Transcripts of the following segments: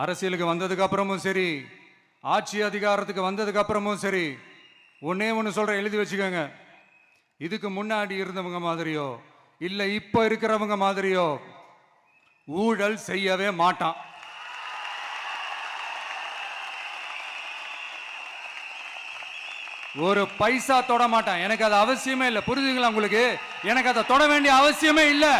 அரசியலுக்கு வந்ததுக்கு அப்புறமும் சரி, ஆட்சி அதிகாரத்துக்கு வந்ததுக்கு அப்புறமும் சரி, ஒன்னே ஒன்று சொல்ற, எழுதி வச்சுக்கோங்க. இதுக்கு முன்னாடி இருந்தவங்க மாதிரியோ இல்ல இப்ப இருக்கிறவங்க மாதிரியோ ஊழல் செய்யவே மாட்டான். ஒரு பைசா தொட மாட்டான். எனக்கு அது அவசியமே இல்லை. புரியுதுங்களா உங்களுக்கு? எனக்கு அதை தொட வேண்டிய அவசியமே இல்லை.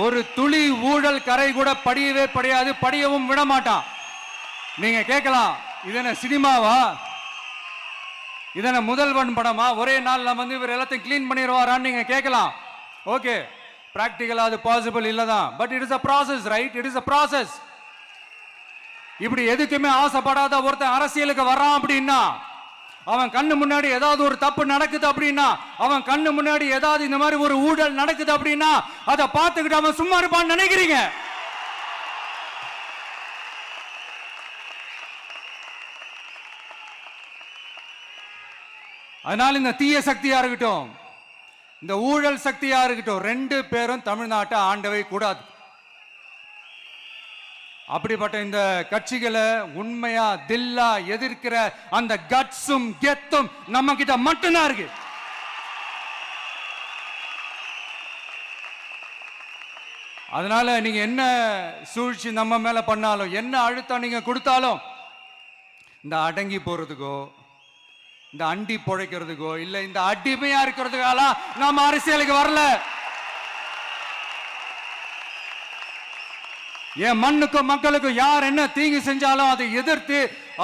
ஒரு துளி ஊழல் கரை கூட படியவே படியாது, படியவும் விட மாட்டான். நீங்க கேட்கலாம், இது என்ன சினிமாவா, இது என்ன முதல்வன் படமா, ஒரே நாள்ல வந்து இவர் எல்லாத்தையும் கிளீன் பண்ணிடுவாரான்னு நீங்க கேட்கலாம். ஓகே, பிராக்டிகலா அது பாசிபிள் இல்லதான். But it is a process, right? It is a process. இப்படி எதுக்குமே ஆசைப்படாத ஒருத்தன் அரசியலுக்கு வரான் அப்படின்னா, அவன் கண்ணு முன்னாடி ஏதாவது ஒரு தப்பு நடக்குது அப்படின்னா, அவன் கண்ணு முன்னாடி ஏதாவது இந்த மாதிரி ஒரு ஊழல் நடக்குது அப்படின்னா, அதை பார்த்துக்கிட்டு அவன் சும்மா இருப்பான்னு நினைக்கிறீங்க? அதனால இந்த தீய சக்தியா இருக்கட்டும், இந்த ஊழல் சக்தியா இருக்கட்டும், ரெண்டு பேரும் தமிழ்நாட்டை ஆண்டவை கூடாது. அப்படிப்பட்ட இந்த கட்சிகளை உண்மையா தில்லா எதிர்க்கிற அந்த கட்ஸும் கெத்தும் நம்ம கிட்ட மட்டும்தான் இருக்கு. அதனால நீங்க என்ன சூழ்ச்சி நம்ம மேல பண்ணாலும், என்ன அழுத்தம் நீங்க கொடுத்தாலும், இந்த அடங்கி போறதுக்கோ, இந்த அண்டி பொழைக்கிறதுக்கோ, இல்ல இந்த அடிமையா இருக்கிறதுக்கால நாம அரசியலுக்கு வரல. என் மண்ணுக்கும் மக்களுக்கும் யார் என்ன தீங்கு செஞ்சாலும் அதை எதிர்த்து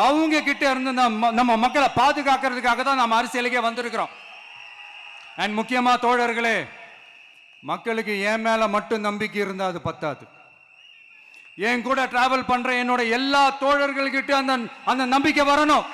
அவங்க கிட்ட இருந்து நம்ம மக்களை பாதுகாக்கிறதுக்காக தான் நம்ம அரசியலுக்கே வந்திருக்கிறோம். அண்ட் முக்கியமா தோழர்களே, மக்களுக்கு என் மேல மட்டும் நம்பிக்கை இருந்தா அது பத்தாது. என் கூட டிராவல் பண்ற என்னோட எல்லா தோழர்கள்கிட்ட அந்த நம்பிக்கை வரணும்.